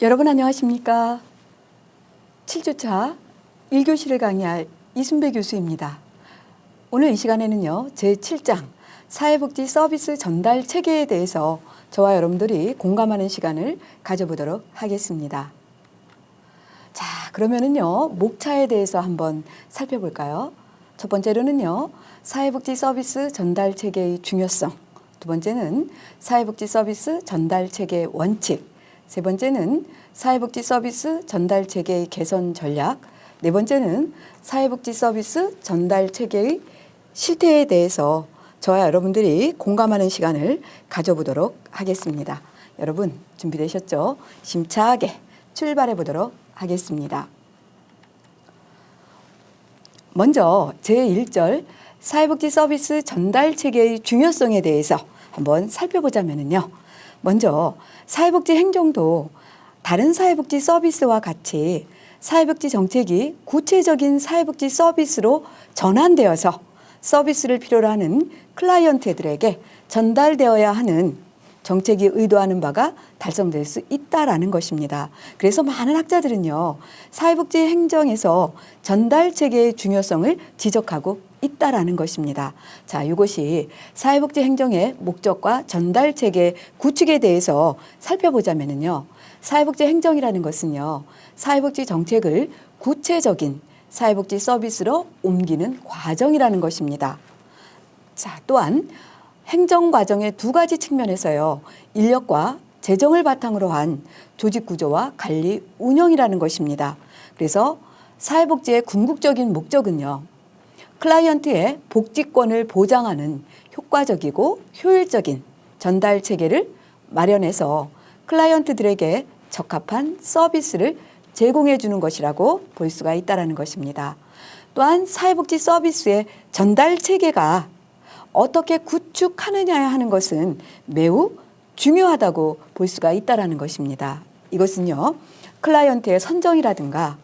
여러분 안녕하십니까? 7주차 1교시를 강의할 이순배 교수입니다. 오늘 이 시간에는요, 제7장 사회복지 서비스 전달 체계에 대해서 저와 여러분들이 공감하는 시간을 가져보도록 하겠습니다. 자, 그러면은요, 목차에 대해서 한번 살펴볼까요? 첫 번째로는요, 사회복지 서비스 전달 체계의 중요성. 두 번째는 사회복지 서비스 전달 체계의 원칙. 세 번째는 사회복지 서비스 전달 체계의 개선 전략. 네 번째는 사회복지 서비스 전달 체계의 실태에 대해서 저와 여러분들이 공감하는 시간을 가져보도록 하겠습니다. 여러분 준비되셨죠? 심차게 출발해 보도록 하겠습니다. 먼저 제1절 사회복지 서비스 전달 체계의 중요성에 대해서 한번 살펴보자면요. 먼저 사회복지 행정도 다른 사회복지 서비스와 같이 사회복지 정책이 구체적인 사회복지 서비스로 전환되어서 서비스를 필요로 하는 클라이언트들에게 전달되어야 하는 정책이 의도하는 바가 달성될 수 있다라는 것입니다. 그래서 많은 학자들은요, 사회복지 행정에서 전달 체계의 중요성을 지적하고 있다라는 것입니다. 자, 이것이 사회복지 행정의 목적과 전달 체계 구축에 대해서 살펴보자면요, 사회복지 행정이라는 것은요, 사회복지 정책을 구체적인 사회복지 서비스로 옮기는 과정이라는 것입니다. 자, 또한 행정 과정의 두 가지 측면에서요, 인력과 재정을 바탕으로 한 조직 구조와 관리 운영이라는 것입니다. 그래서 사회복지의 궁극적인 목적은요, 클라이언트의 복지권을 보장하는 효과적이고 효율적인 전달 체계를 마련해서 클라이언트들에게 적합한 서비스를 제공해 주는 것이라고 볼 수가 있다는 것입니다. 또한 사회복지 서비스의 전달 체계가 어떻게 구축하느냐 하는 것은 매우 중요하다고 볼 수가 있다는 것입니다. 이것은요, 클라이언트의 선정이라든가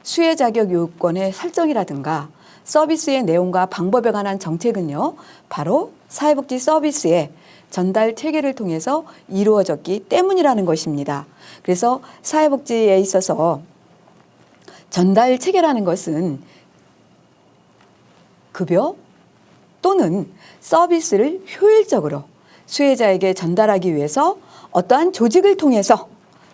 수혜 자격 요건의 설정이라든가 서비스의 내용과 방법에 관한 정책은요, 바로 사회복지 서비스의 전달 체계를 통해서 이루어졌기 때문이라는 것입니다. 그래서 사회복지에 있어서 전달 체계라는 것은 급여 또는 서비스를 효율적으로 수혜자에게 전달하기 위해서 어떠한 조직을 통해서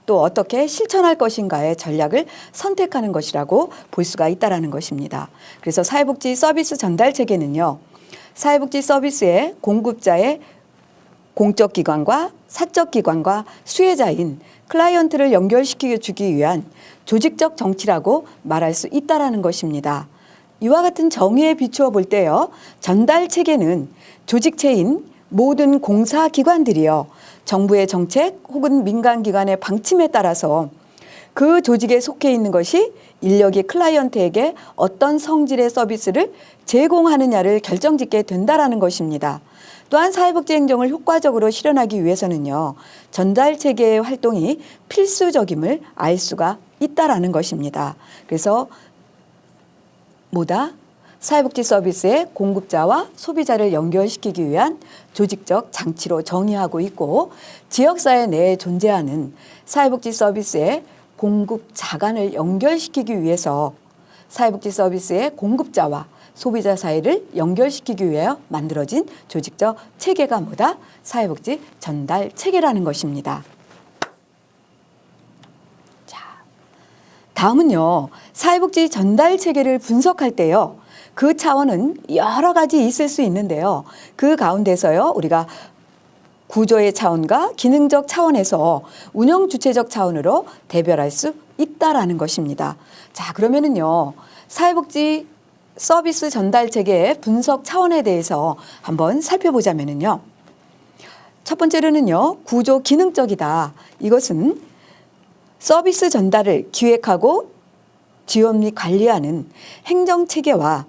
또 어떻게 실천할 것인가의 전략을 선택하는 것이라고 볼 수가 있다는 것입니다. 그래서 사회복지 서비스 전달 체계는요, 사회복지 서비스의 공급자의 공적 기관과 사적 기관과 수혜자인 클라이언트를 연결시켜 주기 위한 조직적 정치라고 말할 수 있다는 것입니다. 이와 같은 정의에 비추어 볼 때요, 전달 체계는 조직체인 모든 공사기관들이요, 정부의 정책 혹은 민간기관의 방침에 따라서 그 조직에 속해 있는 것이 인력이 클라이언트에게 어떤 성질의 서비스를 제공하느냐를 결정짓게 된다는 것입니다. 또한 사회복지 행정을 효과적으로 실현하기 위해서는요, 전달 체계의 활동이 필수적임을 알 수가 있다는 것입니다. 그래서 뭐다? 사회복지 서비스의 공급자와 소비자를 연결시키기 위한 조직적 장치로 정의하고 있고, 지역사회 내에 존재하는 사회복지 서비스의 공급자 간을 연결시키기 위해서 사회복지 서비스의 공급자와 소비자 사이를 연결시키기 위해 만들어진 조직적 체계가 뭐다? 사회복지 전달 체계라는 것입니다. 자, 다음은요, 사회복지 전달 체계를 분석할 때요, 그 차원은 여러 가지 있을 수 있는데요, 그 가운데서요, 우리가 구조의 차원과 기능적 차원에서 운영 주체적 차원으로 대별할 수 있다라는 것입니다. 자, 그러면은요, 사회복지 서비스 전달 체계의 분석 차원에 대해서 한번 살펴보자면요, 첫 번째로는요, 구조 기능적이다. 이것은 서비스 전달을 기획하고 지원 및 관리하는 행정 체계와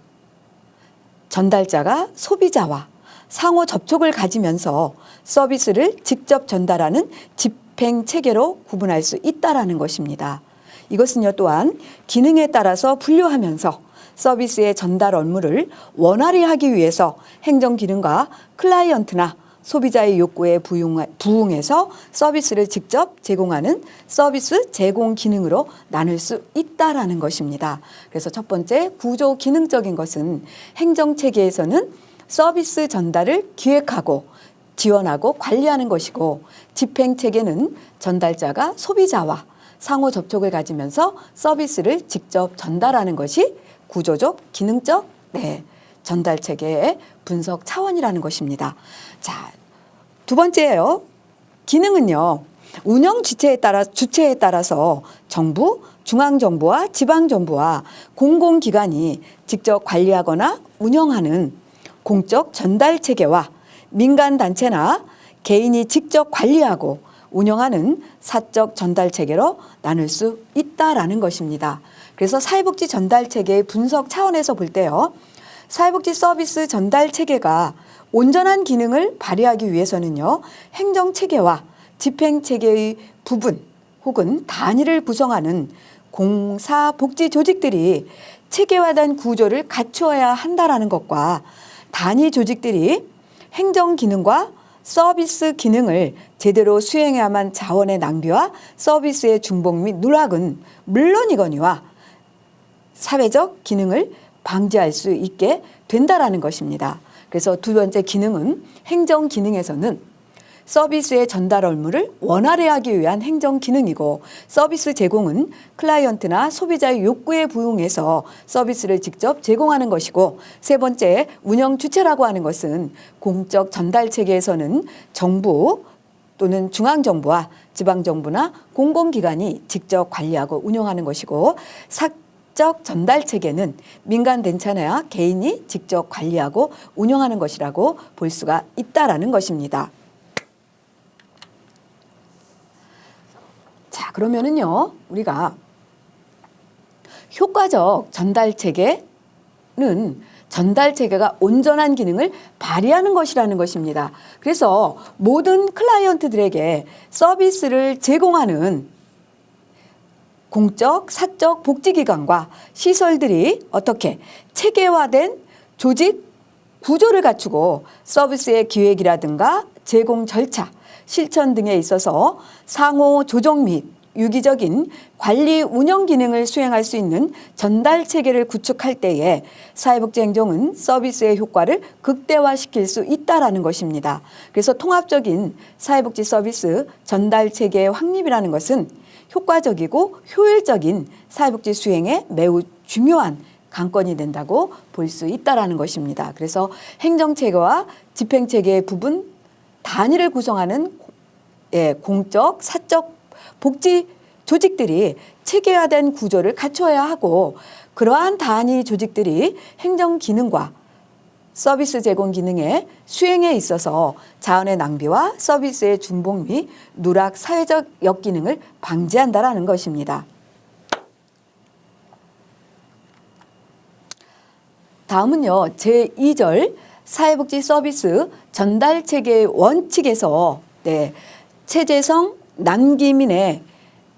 전달자가 소비자와 상호 접촉을 가지면서 서비스를 직접 전달하는 집행 체계로 구분할 수 있다라는 것입니다. 이것은요, 또한 기능에 따라서 분류하면서 서비스의 전달 업무를 원활히 하기 위해서 행정 기능과 클라이언트나 소비자의 요구에 부응해서 서비스를 직접 제공하는 서비스 제공 기능으로 나눌 수 있다라는 것입니다. 그래서 첫 번째 구조 기능적인 것은 행정체계에서는 서비스 전달을 기획하고 지원하고 관리하는 것이고, 집행체계는 전달자가 소비자와 상호 접촉을 가지면서 서비스를 직접 전달하는 것이 구조적, 기능적 전달체계의 분석 차원이라는 것입니다. 자, 두 번째예요. 기능은요, 운영 주체에 따라서 정부, 중앙정부와 지방정부와 공공기관이 직접 관리하거나 운영하는 공적 전달체계와 민간단체나 개인이 직접 관리하고 운영하는 사적 전달체계로 나눌 수 있다라는 것입니다. 그래서 사회복지 전달체계의 분석 차원에서 볼 때요, 사회복지 서비스 전달체계가 온전한 기능을 발휘하기 위해서는요, 행정체계와 집행체계의 부분 혹은 단위를 구성하는 공사복지 조직들이 체계화된 구조를 갖추어야 한다라는 것과, 단위 조직들이 행정 기능과 서비스 기능을 제대로 수행해야만 자원의 낭비와 서비스의 중복 및 누락은 물론이거니와 사회적 기능을 방지할 수 있게 된다라는 것입니다. 그래서 두 번째 기능은 행정 기능에서는 서비스의 전달 업무를 원활히 하기 위한 행정 기능이고, 서비스 제공은 클라이언트나 소비자의 요구에 부응해서 서비스를 직접 제공하는 것이고, 세 번째 운영 주체라고 하는 것은 공적 전달 체계에서는 정부 또는 중앙정부와 지방정부나 공공기관이 직접 관리하고 운영하는 것이고, 사적 전달 체계는 민간단체나 개인이 직접 관리하고 운영하는 것이라고 볼 수가 있다라는 것입니다. 자, 그러면은요, 우리가 효과적 전달체계는 전달체계가 온전한 기능을 발휘하는 것이라는 것입니다. 그래서 모든 클라이언트들에게 서비스를 제공하는 공적, 사적 복지기관과 시설들이 어떻게 체계화된 조직 구조를 갖추고 서비스의 기획이라든가 제공 절차, 실천 등에 있어서 상호 조정 및 유기적인 관리 운영 기능을 수행할 수 있는 전달 체계를 구축할 때에 사회복지 행정은 서비스의 효과를 극대화시킬 수 있다라는 것입니다. 그래서 통합적인 사회복지 서비스 전달 체계의 확립이라는 것은 효과적이고 효율적인 사회복지 수행에 매우 중요한 관건이 된다고 볼 수 있다라는 것입니다. 그래서 행정체계와 집행체계의 부분 단위를 구성하는 공적, 사적 복지 조직들이 체계화된 구조를 갖춰야 하고, 그러한 단위 조직들이 행정 기능과 서비스 제공 기능의 수행에 있어서 자원의 낭비와 서비스의 중복 및 누락, 사회적 역기능을 방지한다라는 것입니다. 다음은요, 제2절 사회복지 서비스 전달체계의 원칙에서 최재성, 남기민의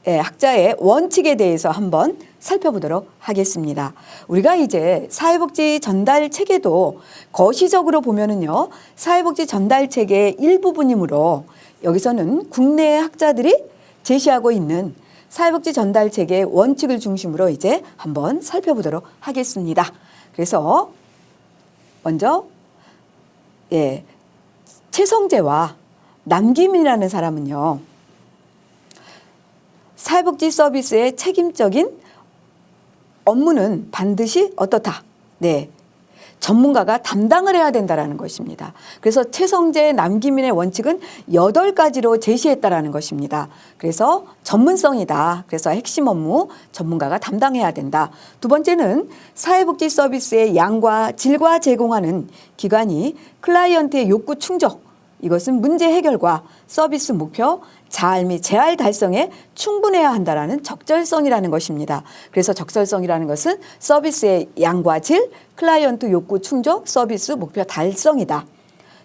학자의 원칙에 대해서 한번 살펴보도록 하겠습니다. 우리가 이제 사회복지 전달체계도 거시적으로 보면은요, 사회복지 전달체계의 일부분이므로 여기서는 국내 학자들이 제시하고 있는 사회복지 전달체계의 원칙을 중심으로 이제 한번 살펴보도록 하겠습니다. 그래서 먼저 최성재와 남기민이라는 사람은요, 사회복지 서비스의 책임적인 업무는 반드시 어떻다? 전문가가 담당을 해야 된다라는 것입니다. 그래서 최성재, 남기민의 원칙은 8가지로 제시했다라는 것입니다. 그래서 전문성이다. 그래서 핵심 업무 전문가가 담당해야 된다. 두 번째는 사회복지 서비스의 양과 질과 제공하는 기관이 클라이언트의 욕구 충족, 이것은 문제 해결과 서비스 목표, 자알 및 재알 달성에 충분해야 한다라는 적절성이라는 것입니다. 그래서 적절성이라는 것은 서비스의 양과 질, 클라이언트 욕구 충족, 서비스 목표 달성이다.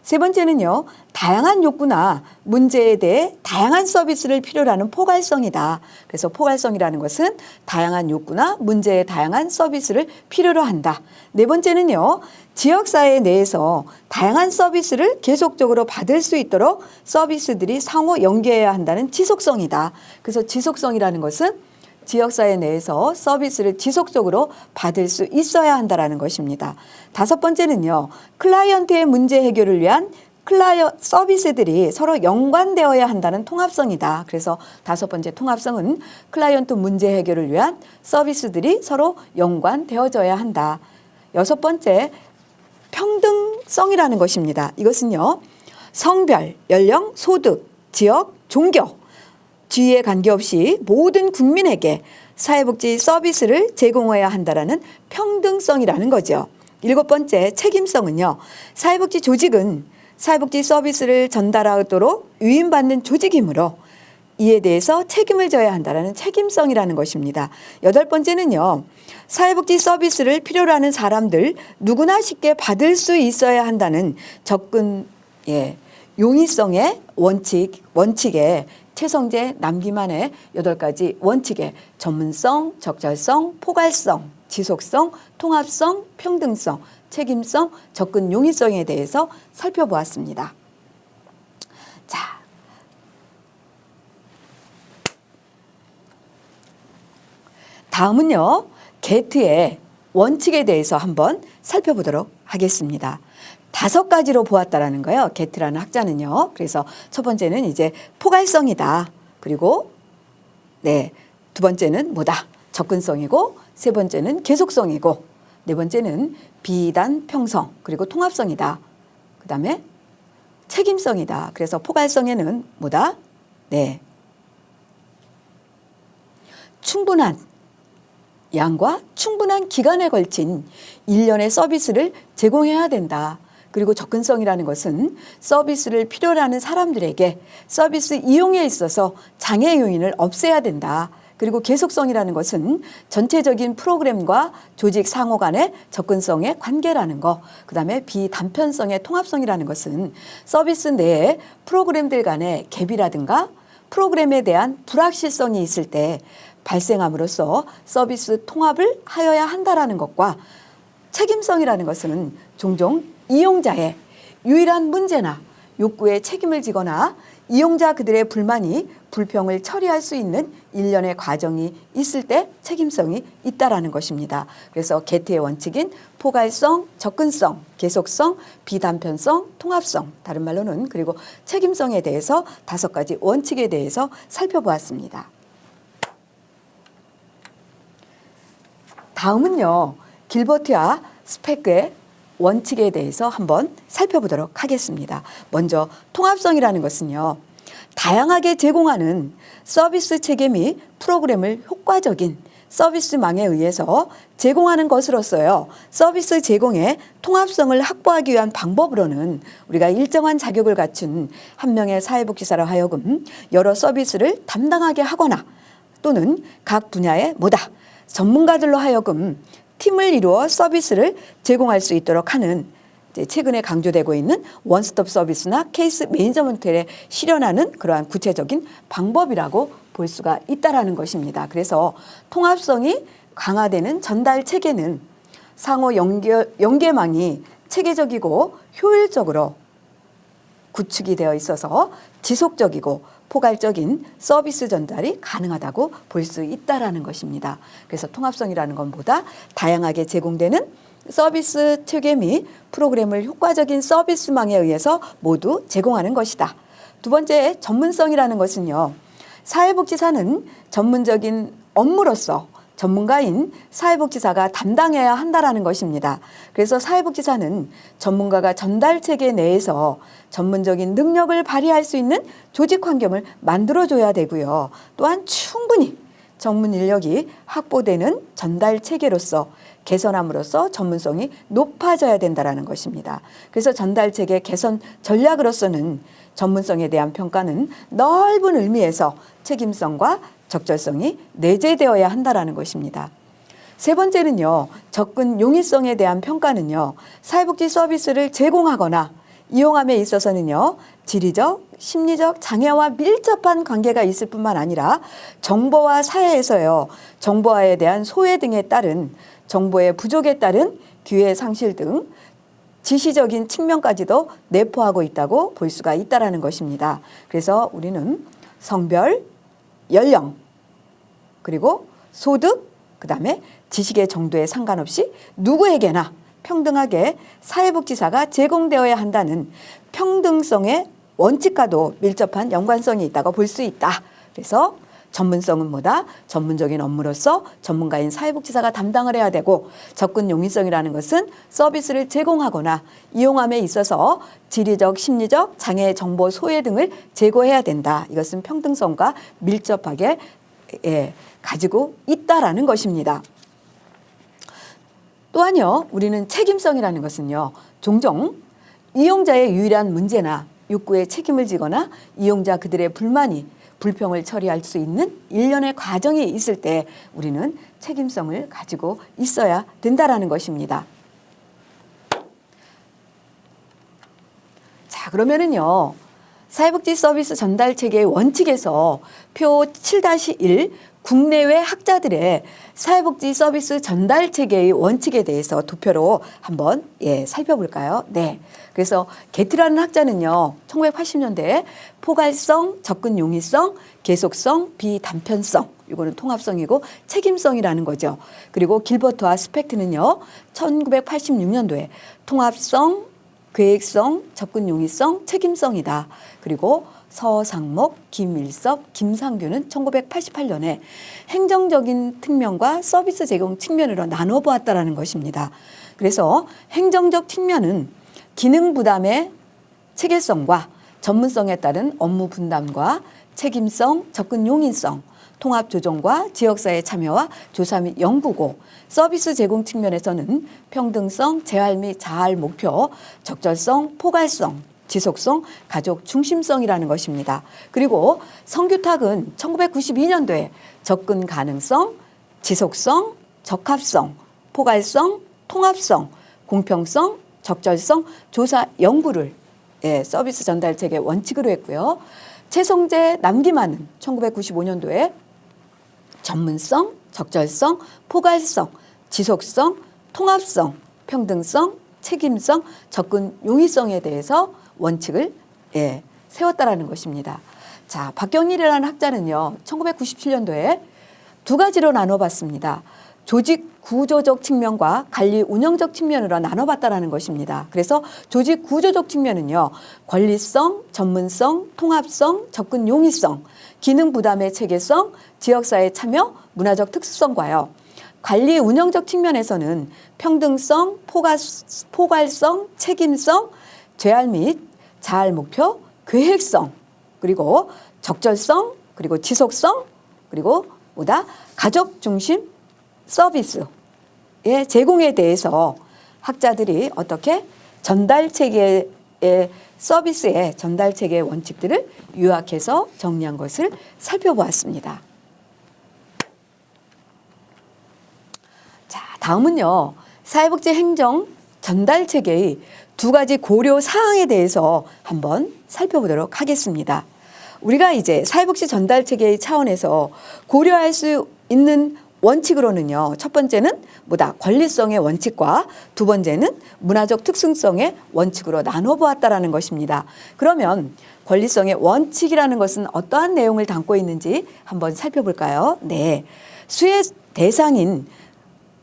세 번째는요, 다양한 욕구나 문제에 대해 다양한 서비스를 필요로 하는 포괄성이다. 그래서 포괄성이라는 것은 다양한 욕구나 문제에 다양한 서비스를 필요로 한다. 네 번째는요, 지역사회 내에서 다양한 서비스를 계속적으로 받을 수 있도록 서비스들이 상호 연계해야 한다는 지속성이다. 그래서 지속성이라는 것은 지역사회 내에서 서비스를 지속적으로 받을 수 있어야 한다는 것입니다. 다섯 번째는요, 클라이언트의 문제 해결을 위한 서비스들이 서로 연관되어야 한다는 통합성이다. 그래서 다섯 번째 통합성은 클라이언트 문제 해결을 위한 서비스들이 서로 연관되어져야 한다. 여섯 번째, 평등성이라는 것입니다. 이것은요, 성별, 연령, 소득, 지역, 종교, 지위에 관계없이 모든 국민에게 사회복지 서비스를 제공해야 한다는 평등성이라는 거죠. 일곱 번째, 책임성은요, 사회복지 조직은 사회복지 서비스를 전달하도록 위임받는 조직이므로 이에 대해서 책임을 져야 한다는 책임성이라는 것입니다. 여덟 번째는요, 사회복지 서비스를 필요로 하는 사람들 누구나 쉽게 받을 수 있어야 한다는 접근, 용이성의 원칙에 최성재 남기만의 8가지 원칙에 전문성, 적절성, 포괄성, 지속성, 통합성, 평등성, 책임성, 접근 용이성에 대해서 살펴보았습니다. 자, 다음은요, 게트의 원칙에 대해서 한번 살펴보도록 하겠습니다. 5가지로 보았다라는 거예요. 게트라는 학자는요. 그래서 첫 번째는 이제 포괄성이다. 그리고 두 번째는 뭐다? 접근성이고, 세 번째는 계속성이고, 네 번째는 비단평성 그리고 통합성이다. 그 다음에 책임성이다. 그래서 포괄성에는 뭐다? 충분한 양과 충분한 기간에 걸친 일련의 서비스를 제공해야 된다. 그리고 접근성이라는 것은 서비스를 필요로 하는 사람들에게 서비스 이용에 있어서 장애 요인을 없애야 된다. 그리고 계속성이라는 것은 전체적인 프로그램과 조직 상호 간의 접근성의 관계라는 거. 그다음에 비단편성의 통합성이라는 것은 서비스 내에 프로그램들 간의 갭이라든가 프로그램에 대한 불확실성이 있을 때 발생함으로써 서비스 통합을 하여야 한다라는 것과, 책임성이라는 것은 종종 이용자의 유일한 문제나 욕구에 책임을 지거나 이용자 그들의 불평을 처리할 수 있는 일련의 과정이 있을 때 책임성이 있다라는 것입니다. 그래서 게트의 원칙인 포괄성, 접근성, 계속성, 비단편성, 통합성, 다른 말로는 그리고 책임성에 대해서 5가지 원칙에 대해서 살펴보았습니다. 다음은요, 길버트와 스펙의 원칙에 대해서 한번 살펴보도록 하겠습니다. 먼저 통합성이라는 것은요, 다양하게 제공하는 서비스 체계 및 프로그램을 효과적인 서비스망에 의해서 제공하는 것으로서요, 서비스 제공의 통합성을 확보하기 위한 방법으로는 우리가 일정한 자격을 갖춘 한 명의 사회복지사로 하여금 여러 서비스를 담당하게 하거나 또는 각 분야의 전문가들로 하여금 팀을 이루어 서비스를 제공할 수 있도록 하는, 최근에 강조되고 있는 원스톱 서비스나 케이스 매니저먼트에 실현하는 그러한 구체적인 방법이라고 볼 수가 있다라는 것입니다. 그래서 통합성이 강화되는 전달 체계는 상호 연계망이 체계적이고 효율적으로 구축이 되어 있어서 지속적이고 포괄적인 서비스 전달이 가능하다고 볼 수 있다라는 것입니다. 그래서 통합성이라는 건 뭐다? 다양하게 제공되는 서비스 체계 및 프로그램을 효과적인 서비스망에 의해서 모두 제공하는 것이다. 두 번째, 전문성이라는 것은요, 사회복지사는 전문적인 업무로서 전문가인 사회복지사가 담당해야 한다라는 것입니다. 그래서 사회복지사는 전문가가 전달 체계 내에서 전문적인 능력을 발휘할 수 있는 조직 환경을 만들어줘야 되고요. 또한 충분히 전문 인력이 확보되는 전달 체계로서 개선함으로써 전문성이 높아져야 된다는 것입니다. 그래서 전달 체계 개선 전략으로서는 전문성에 대한 평가는 넓은 의미에서 책임성과 적절성이 내재되어야 한다는 것입니다. 세 번째는요, 접근 용이성에 대한 평가는요, 사회복지 서비스를 제공하거나 이용함에 있어서는요, 지리적, 심리적 장애와 밀접한 관계가 있을 뿐만 아니라 정보와 사회에서요, 정보화에 대한 소외 등에 따른 정보의 부족에 따른 기회 상실 등 지시적인 측면까지도 내포하고 있다고 볼 수가 있다라는 것입니다. 그래서 우리는 성별, 연령, 그리고 소득, 그다음에 지식의 정도에 상관없이 누구에게나 평등하게 사회복지사가 제공되어야 한다는 평등성의 원칙과도 밀접한 연관성이 있다고 볼 수 있다. 그래서 전문성은 뭐다? 전문적인 업무로서 전문가인 사회복지사가 담당을 해야 되고, 접근 용이성이라는 것은 서비스를 제공하거나 이용함에 있어서 지리적, 심리적, 장애 정보 소외 등을 제거해야 된다. 이것은 평등성과 밀접하게 가지고 있다라는 것입니다. 또한요, 우리는 책임성이라는 것은요, 종종 이용자의 유일한 문제나 욕구에 책임을 지거나 이용자 그들의 불평을 처리할 수 있는 일련의 과정이 있을 때 우리는 책임성을 가지고 있어야 된다라는 것입니다. 자, 그러면은요, 사회복지 서비스 전달 체계의 원칙에서 표 7-1 국내외 학자들의 사회복지 서비스 전달 체계의 원칙에 대해서 도표로 한번 살펴볼까요? 네. 그래서 게트라는 학자는요, 1980년대에 포괄성, 접근 용이성, 계속성, 비단편성, 이거는 통합성이고 책임성이라는 거죠. 그리고 길버트와 스펙트는요, 1986년도에 통합성, 계획성, 접근 용이성, 책임성이다. 그리고 서상목, 김일섭, 김상규는 1988년에 행정적인 측면과 서비스 제공 측면으로 나눠보았다라는 것입니다. 그래서 행정적 측면은 기능 부담의 체계성과 전문성에 따른 업무 분담과 책임성, 접근 용이성, 통합 조정과 지역사회 참여와 조사 및 연구고, 서비스 제공 측면에서는 평등성, 재활 및 자활 목표, 적절성, 포괄성, 지속성, 가족 중심성이라는 것입니다. 그리고 성규탁은 1992년도에 접근 가능성, 지속성, 적합성, 포괄성, 통합성, 공평성, 적절성, 조사 연구를 서비스 전달 체계 원칙으로 했고요. 최성재, 남기만은 1995년도에 전문성, 적절성, 포괄성, 지속성, 통합성, 평등성, 책임성, 접근 용이성에 대해서 원칙을 세웠다라는 것입니다. 자, 박경일이라는 학자는요, 1997년도에 두 가지로 나눠봤습니다. 조직 구조적 측면과 관리 운영적 측면으로 나눠봤다라는 것입니다. 그래서 조직 구조적 측면은요, 권리성, 전문성, 통합성, 접근 용이성, 기능 부담의 체계성, 지역사회 참여, 문화적 특수성과요. 관리 운영적 측면에서는 평등성, 포괄성, 책임성, 재활 및 자활 목표, 계획성, 그리고 적절성, 그리고 지속성, 그리고 가족 중심 서비스의 제공에 대해서 학자들이 어떻게 전달 체계의 서비스의 전달 체계의 원칙들을 요약해서 정리한 것을 살펴보았습니다. 자, 다음은요, 사회복지 행정 전달 체계의 두 가지 고려 사항에 대해서 한번 살펴보도록 하겠습니다. 우리가 이제 사회복지 전달 체계의 차원에서 고려할 수 있는 원칙으로는요, 첫 번째는 권리성의 원칙과 두 번째는 문화적 특성성의 원칙으로 나눠보았다라는 것입니다. 그러면 권리성의 원칙이라는 것은 어떠한 내용을 담고 있는지 한번 살펴볼까요? 네. 수혜 대상인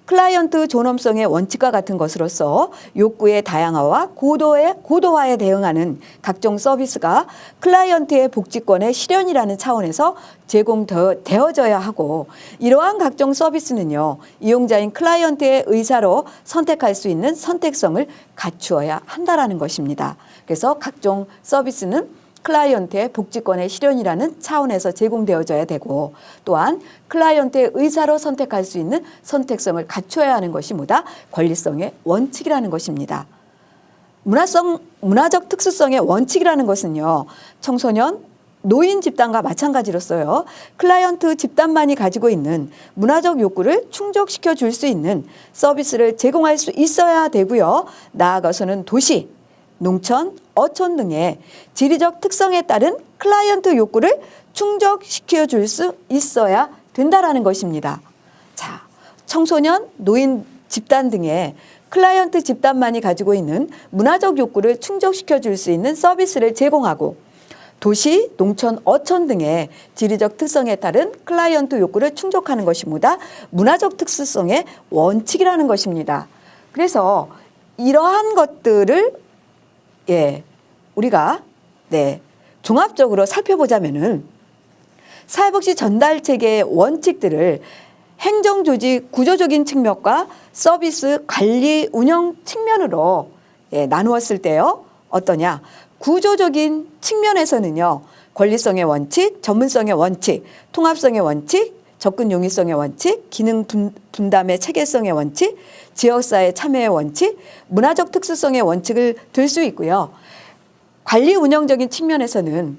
클라이언트 존엄성의 원칙과 같은 것으로서 욕구의 다양화와 고도화에 대응하는 각종 서비스가 클라이언트의 복지권의 실현이라는 차원에서 제공되어져야 하고, 이러한 각종 서비스는요, 이용자인 클라이언트의 의사로 선택할 수 있는 선택성을 갖추어야 한다라는 것입니다. 그래서 각종 서비스는 클라이언트의 복지권의 실현이라는 차원에서 제공되어져야 되고, 또한 클라이언트의 의사로 선택할 수 있는 선택성을 갖춰야 하는 것이 권리성의 원칙이라는 것입니다. 문화적 특수성의 원칙이라는 것은요, 청소년, 노인 집단과 마찬가지로서요, 클라이언트 집단만이 가지고 있는 문화적 욕구를 충족시켜 줄 수 있는 서비스를 제공할 수 있어야 되고요, 나아가서는 도시, 농촌, 어촌 등의 지리적 특성에 따른 클라이언트 욕구를 충족시켜 줄 수 있어야 된다라는 것입니다. 자, 청소년, 노인 집단 등의 클라이언트 집단만이 가지고 있는 문화적 욕구를 충족시켜 줄 수 있는 서비스를 제공하고 도시, 농촌, 어촌 등의 지리적 특성에 따른 클라이언트 욕구를 충족하는 것이 뭐다? 문화적 특수성의 원칙이라는 것입니다. 그래서 이러한 것들을 우리가 종합적으로 살펴보자면은 사회복지 전달 체계의 원칙들을 행정조직 구조적인 측면과 서비스 관리 운영 측면으로 나누었을 때요. 어떠냐? 구조적인 측면에서는요. 권리성의 원칙, 전문성의 원칙, 통합성의 원칙, 접근 용이성의 원칙, 기능 분담의 체계성의 원칙, 지역사회 참여의 원칙, 문화적 특수성의 원칙을 들 수 있고요. 관리 운영적인 측면에서는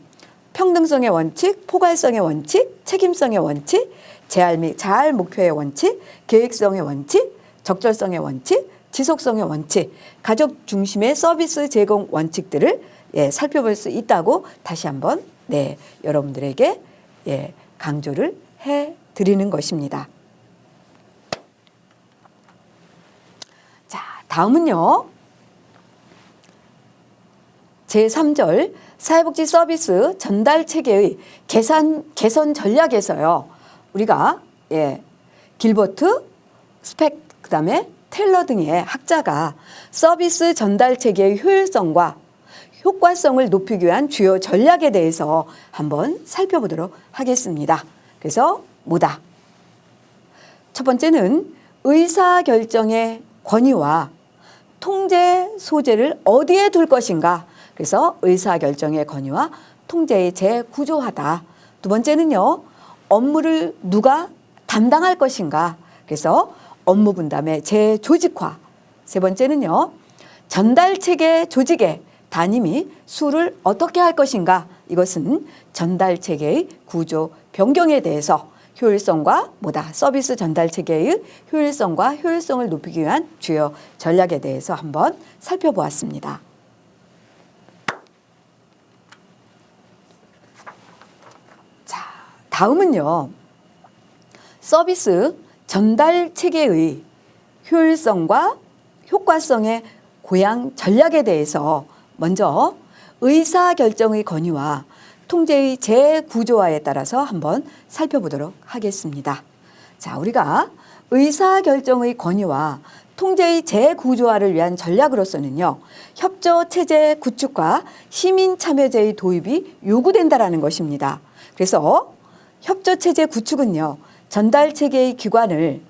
평등성의 원칙, 포괄성의 원칙, 책임성의 원칙, 재할 및 자할 목표의 원칙, 계획성의 원칙, 적절성의 원칙, 지속성의 원칙, 가족 중심의 서비스 제공 원칙들을 살펴볼 수 있다고 다시 한번 여러분들에게 강조를 해드리는 것입니다. 자, 다음은요. 제3절 사회복지 서비스 전달 체계의 개선 전략에서요. 우리가 길버트, 스펙, 그다음에 텔러 등의 학자가 서비스 전달 체계의 효율성과 효과성을 높이기 위한 주요 전략에 대해서 한번 살펴보도록 하겠습니다. 그래서 뭐다? 첫 번째는 의사결정의 권위와 통제 소재를 어디에 둘 것인가? 그래서 의사결정의 권위와 통제의 재구조화다. 두 번째는요. 업무를 누가 담당할 것인가? 그래서 업무 분담의 재조직화. 세 번째는요. 전달체계 조직의 단위 및 수를 어떻게 할 것인가? 이것은 전달체계의 구조 변경에 대해서 효율성과 서비스 전달체계의 효율성과 효율성을 높이기 위한 주요 전략에 대해서 한번 살펴보았습니다. 자, 다음은요. 서비스 전달체계의 효율성과 효과성의 고양 전략에 대해서 먼저 의사결정의 권위와 통제의 재구조화에 따라서 한번 살펴보도록 하겠습니다. 자, 우리가 의사결정의 권위와 통제의 재구조화를 위한 전략으로서는요. 협조체제 구축과 시민참여제의 도입이 요구된다라는 것입니다. 그래서 협조체제 구축은요. 전달체계의 기관을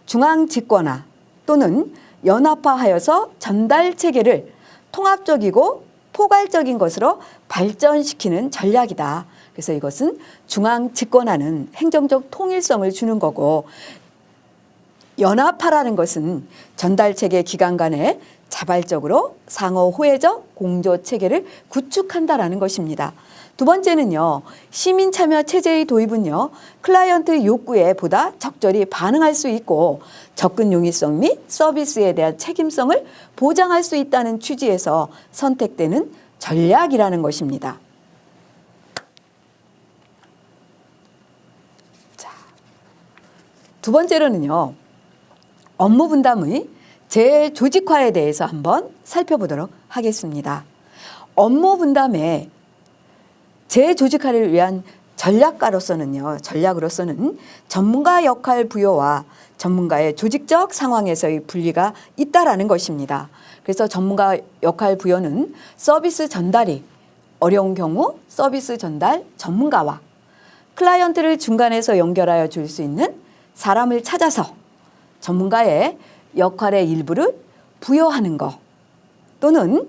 중앙집권화 또는 연합화하여서 전달체계를 통합적이고 포괄적인 것으로 발전시키는 전략이다. 그래서 이것은 중앙집권화는 행정적 통일성을 주는 거고 연합화라는 것은 전달체계 기관 간에 자발적으로 상호호혜적 공조체계를 구축한다라는 것입니다. 두 번째는요. 시민참여체제의 도입은요. 클라이언트 욕구에 보다 적절히 반응할 수 있고 접근 용이성 및 서비스에 대한 책임성을 보장할 수 있다는 취지에서 선택되는 전략이라는 것입니다. 자, 두 번째로는요. 업무 분담의 재조직화에 대해서 한번 살펴보도록 하겠습니다. 업무 분담의 재조직화를 위한 전략으로서는 전문가 역할 부여와 전문가의 조직적 상황에서의 분리가 있다라는 것입니다. 그래서 전문가 역할 부여는 서비스 전달이 어려운 경우 서비스 전달 전문가와 클라이언트를 중간에서 연결하여 줄 수 있는 사람을 찾아서 전문가의 역할의 일부를 부여하는 것 또는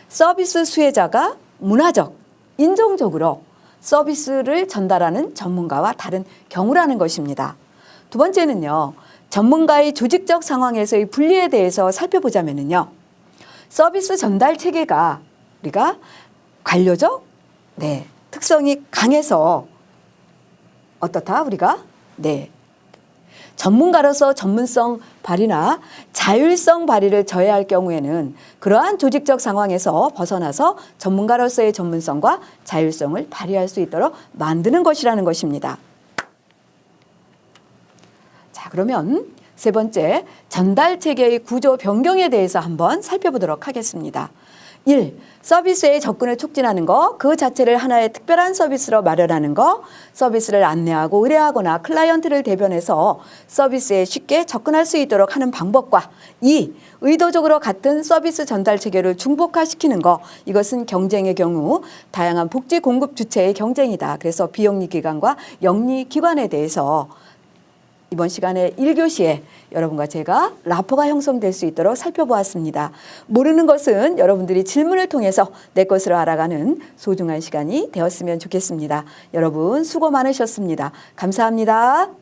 서비스 수혜자가 문화적, 인종적으로 서비스를 전달하는 전문가와 다른 경우라는 것입니다. 두 번째는요. 전문가의 조직적 상황에서의 분리에 대해서 살펴보자면요. 서비스 전달 체계가 우리가 관료적 특성이 강해서 어떻다? 우리가 전문가로서 전문성 발휘나 자율성 발휘를 저해할 경우에는 그러한 조직적 상황에서 벗어나서 전문가로서의 전문성과 자율성을 발휘할 수 있도록 만드는 것이라는 것입니다. 자, 그러면 세 번째, 전달 체계의 구조 변경에 대해서 한번 살펴보도록 하겠습니다. 1. 서비스의 접근을 촉진하는 것, 그 자체를 하나의 특별한 서비스로 마련하는 것, 서비스를 안내하고 의뢰하거나 클라이언트를 대변해서 서비스에 쉽게 접근할 수 있도록 하는 방법과 2. 의도적으로 같은 서비스 전달 체계를 중복화시키는 것, 이것은 경쟁의 경우 다양한 복지 공급 주체의 경쟁이다. 그래서 비영리 기관과 영리 기관에 대해서 이번 시간에 1교시에 여러분과 제가 라포가 형성될 수 있도록 살펴보았습니다. 모르는 것은 여러분들이 질문을 통해서 내 것으로 알아가는 소중한 시간이 되었으면 좋겠습니다. 여러분 수고 많으셨습니다. 감사합니다.